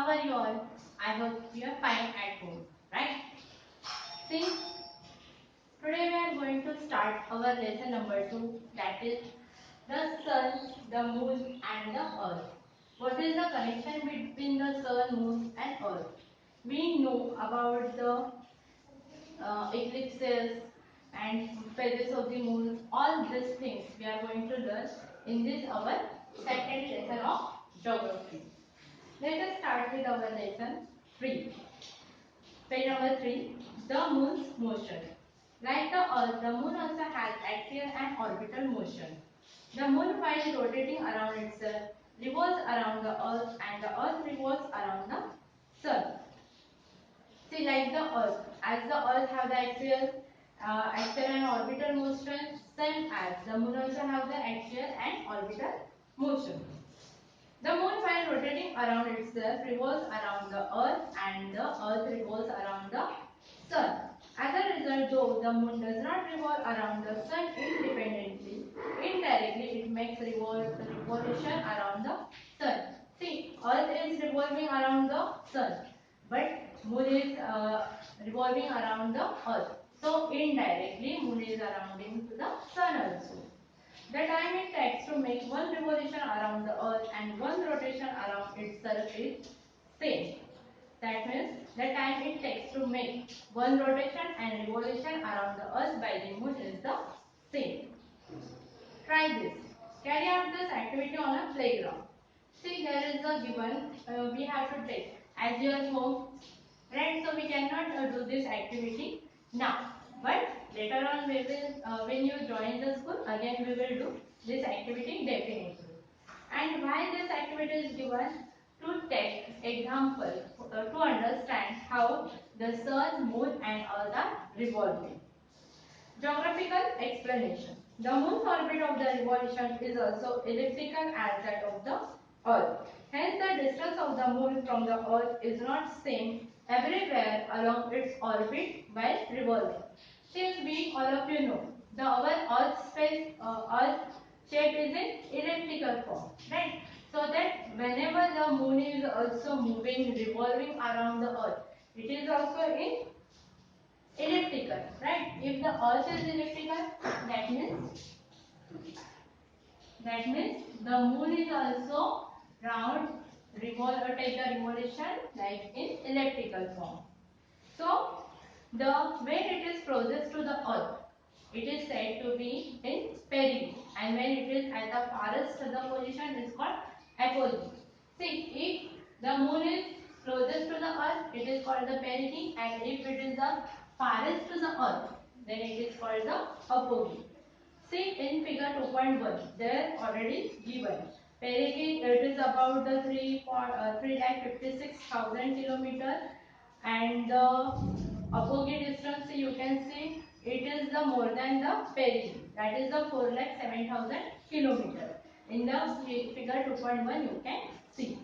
How are you all? I hope you are fine at home, right? See, today we are going to start our lesson number 2, that is the sun, the moon and the earth. What is the connection between the sun, moon and earth? We know about the eclipses and phases of the moon. All these things we are going to learn in this our second lesson of geography. Let us start with our lesson 3. Page number 3. The moon's motion. Like the earth, the moon also has axial and orbital motion. The moon, while rotating around itself, revolves around the earth and the earth revolves around the sun. See, like the earth, as the earth have the axial and orbital motion, same as the moon also have the axial and orbital motion. The moon, while rotating around itself, revolves around the earth and the earth revolves around the sun. As a result, though the moon does not revolve around the sun independently, indirectly it makes revolution around the sun. See, earth is revolving around the sun, but moon is revolving around the earth. So indirectly moon is surrounding to the sun also. The time it takes to make one revolution around the earth and one rotation around itself is same. That means the time it takes to make one rotation and revolution around the earth by the moon is the same. Try this. Carry out this activity on a playground. See, there is a given we have to take as your home, right? So we cannot do this activity now, but later on we will when you join the school again we will do this activity definitely. And why this activity is given? To take example to understand how the sun, moon and earth are revolving. Geographical explanation. The moon's orbit of the revolution is also elliptical as that of the earth. Hence the distance of the moon from the earth is not same everywhere along its orbit while revolving. Since we all of you know, our earth shape is in elliptical form, right? So that whenever the moon is also moving, revolving around the earth, it is also in elliptical, right? If the earth is elliptical, that means the moon is also round, revolve or take the revolution like in elliptical form. So the when it is closest to the earth, it is said to be in perigee, and when it is at the farthest the position is called apogee. See, if the moon is closest to the earth, it is called the perigee, and if it is the farthest to the earth, then it is called the apogee. See in figure 2.1, there already given. Perigee, it is about the 3,56,000 kilometer, and the apogee distance you can see it is the more than the perigee, that is the 4,07,000 kilometer. In the figure 2.1 you can see.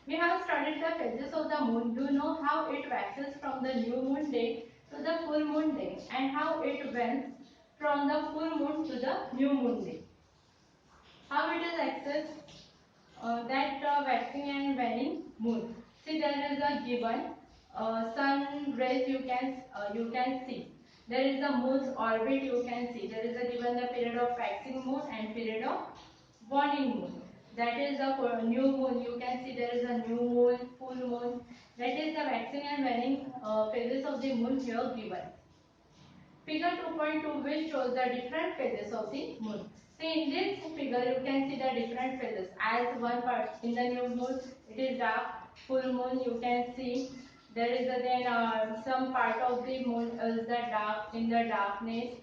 We have studied the phases of the moon. You know how it waxes from the new moon day to the full moon day and how it wanes from the full moon to the new moon day. How it is accessed? That waxing and waning moon. See, there is a given sun rays you can see. There is the moon's orbit you can see. There is a given the period of waxing moon and period of waning moon. That is the new moon. You can see there is a new moon, full moon. That is the waxing and waning phases of the moon here given. Figure 2.2 which shows the different phases of the moon. See, in this figure you can see the different phases. As one part in the new moon it is dark, full moon you can see there is some part of the moon is the dark in the darkness.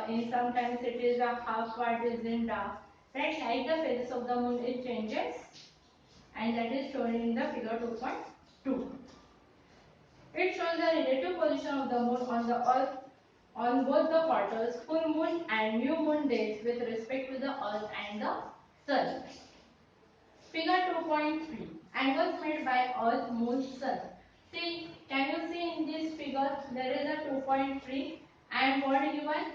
In sometimes it is a half part is in dark. Right, like the phases of the moon it changes, and that is shown in the figure 2.2. It shows the relative position of the moon on the earth on both the quarters, full moon and new moon days with respect to the earth and the sun. Figure 2.3. Angles made by earth, moon, sun. See, can you see in this figure there is a 2.3 and what given?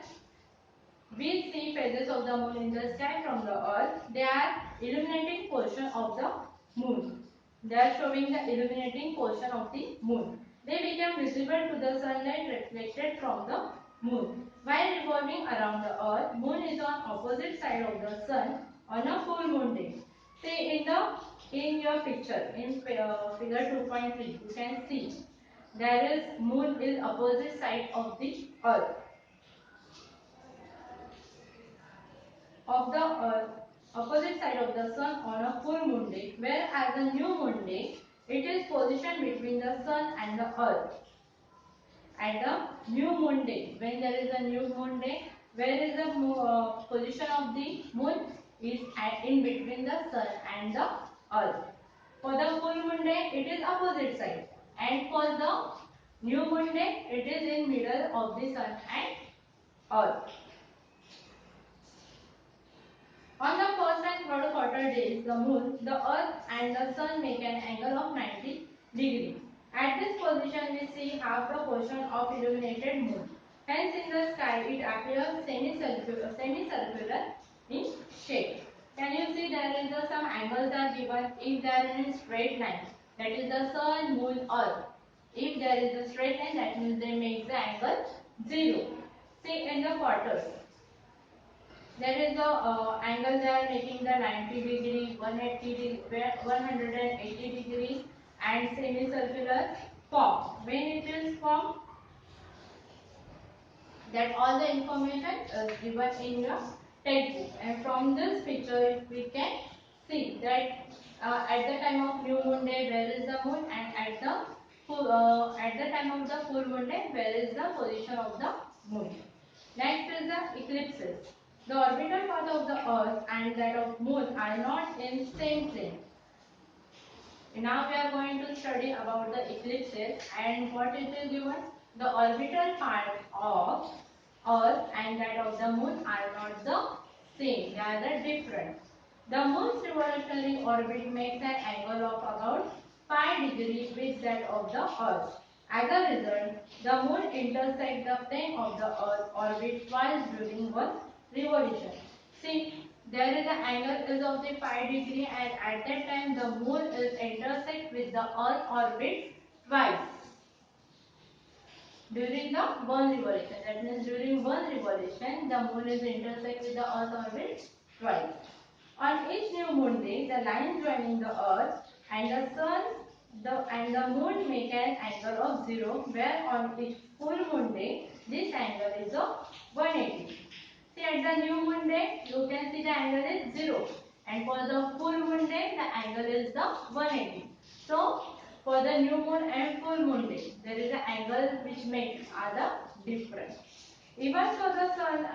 We see phases of the moon in the sky from the earth. They are illuminating portion of the moon. They are showing the illuminating portion of the moon. They become visible to the sunlight reflected from the moon. While revolving around the earth, moon is on opposite side of the sun on a full moon day. See in your picture in figure 2.3 you can see there is moon is opposite side of the earth. Of the earth opposite side of the sun on a full moon day, whereas a new moon day it is positioned between the sun and the earth. At the new moon day, when there is a new moon day, where is the position of the moon is in between the sun and the earth. For the full moon day, it is opposite side, and for the new moon day, it is in middle of the sun and earth. On the first and third quarter days, the moon, the earth and the sun make an angle of 90 degrees. At this position, we see half the portion of illuminated moon. Hence, in the sky, it appears semicircular in shape. Can you see there is some angles are given if they are in straight line. That is the sun, moon, earth. If there is a straight line, that means they make the angle 0. See in the quarters. There is a angle they are making the 90 degree, 180 degree, 180 degree and semicircular form. When it is formed, that all the information is given in your textbook. And from this picture, we can see that at the time of new moon day, where is the moon, and at the time of the full moon day, where is the position of the moon. Next is the eclipses. The orbital path of the earth and that of moon are not in same plane. Now we are going to study about the eclipses and what it is given. The orbital part of earth and that of the moon are not the same. They are the different. The moon's revolutionary orbit makes an angle of about pi degree with that of the earth. As a result, the moon intersects the plane of the earth orbit twice during one revolution. See, there is an angle is of the pi degree and at that time the moon is intersect with the earth orbit twice during the one revolution. That means during one revolution the moon is intersect with the earth orbit twice. On each new moon day, the lines joining the earth and the sun and the moon make an angle of 0, where on each full moon day this angle is of 180. See, at the new moon day you can see the angle is 0, and for the full moon day the angle is the 180. So for the new moon and full moon day there is an angle which makes are the different. Even for the sun,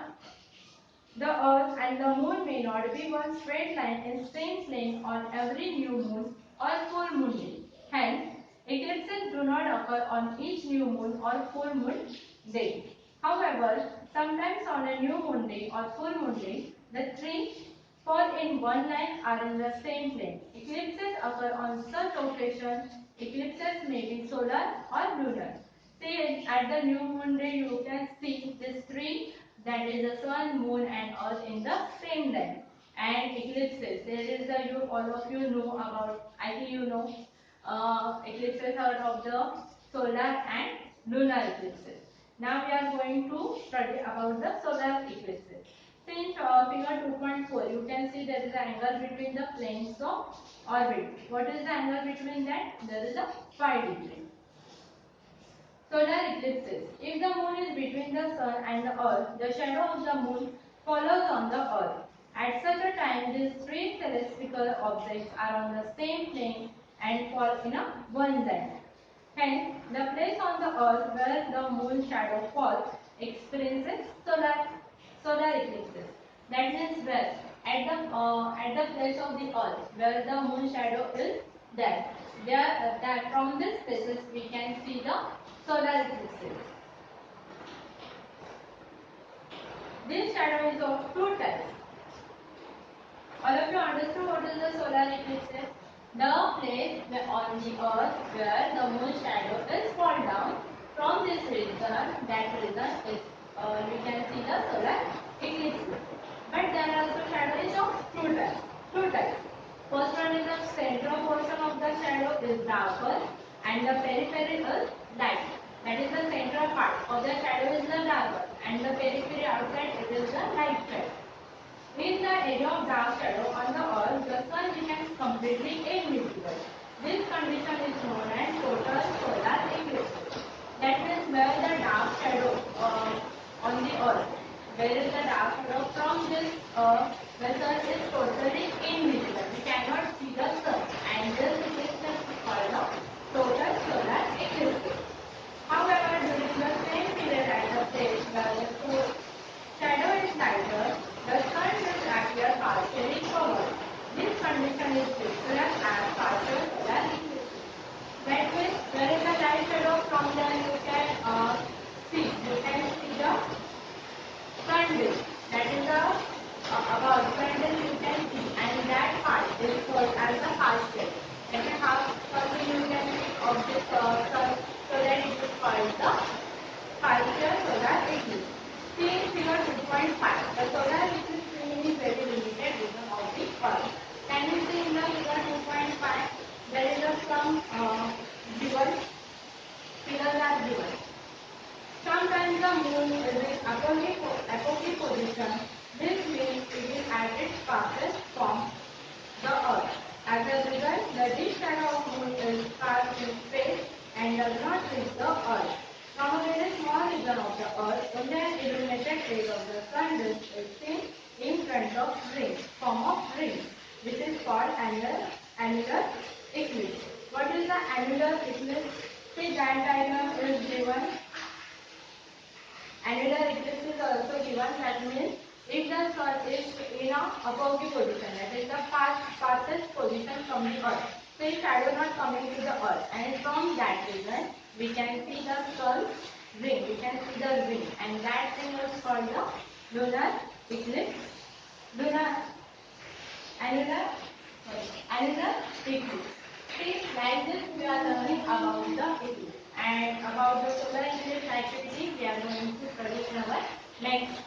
the earth and the moon may not be one straight line in same plane on every new moon or full moon day. Hence, eclipses do not occur on each new moon or full moon day. However, sometimes on a new moon day or full moon day, the three fall in one line are in the same plane. Eclipses occur on such occasions. Eclipses may be solar or lunar. See, at the new moon day you can see these three, that is the sun, moon and earth in the same line. And eclipses, there is a all of you know about, I think you know, eclipses are of the solar and lunar eclipses. Now we are going to study about the solar eclipses. See in figure 2.4 you can see there is an angle between the planes of orbit. What is the angle between that? There is a pi degree. Solar eclipses. If the moon is between the sun and the earth, the shadow of the moon follows on the earth. At such a time, these three celestial objects are on the same plane and fall in a one line. Hence, the place on the earth where the moon shadow falls experiences solar eclipses. That means where at the place of the earth where the moon shadow is there. That from this places we can see the solar eclipses. This shadow is of two types. All of you understood what is the solar eclipse? The place where on the earth where the moon shadow is fall down. From this reason, that reason is we can see the solar eclipse. But there are also shadow is of two types. First one is the central portion of the shadow and the periphery is light. That is the central part of the shadow is the dark one, and the periphery outside it is the light shadow. In the area of dark shadow on the earth, the sun becomes completely invisible. This condition is known as total solar eclipse. That means where the dark shadow on the earth, where is the dark shadow from this the sun is totally invisible. We cannot see the sun, and this eclipse is called a total solar eclipse. However, during the same period at the place where the shadow is lighter, the sun will appear partially covered. This condition is described as partial solar eclipse. That means there is a light shadow from the you can see. You can see the sun disk. That is the about sun disk you can see, and that part is called as the partial. That is half something you can see of this sun, so that it is called the partial solar eclipse. See in figure 2.5, the solar eclipse period is very limited region of the earth. Can you see in the figure 2.5? There is some given figures are given. Sometimes the moon is in apogee position. This means it is at its farthest from the earth. As a result, the deep shadow of moon is far in space and does not reach the earth. From a very small region of the earth, only an illuminated edge of the sun disk is seen in front of form of ring. This is called annular eclipse. What is the annular eclipse? See, that diagram is given. Annular eclipse is also given. That means if the sun is in a apogee position, that is the farthest position from the earth, so its shadow not coming to the earth, and from that region we can see the sun ring. We can see the ring, and that thing is called the lunar eclipse. Annular eclipse. See, like this we are learning about the eclipse, and about the solar eclipse activity we are going to study in our next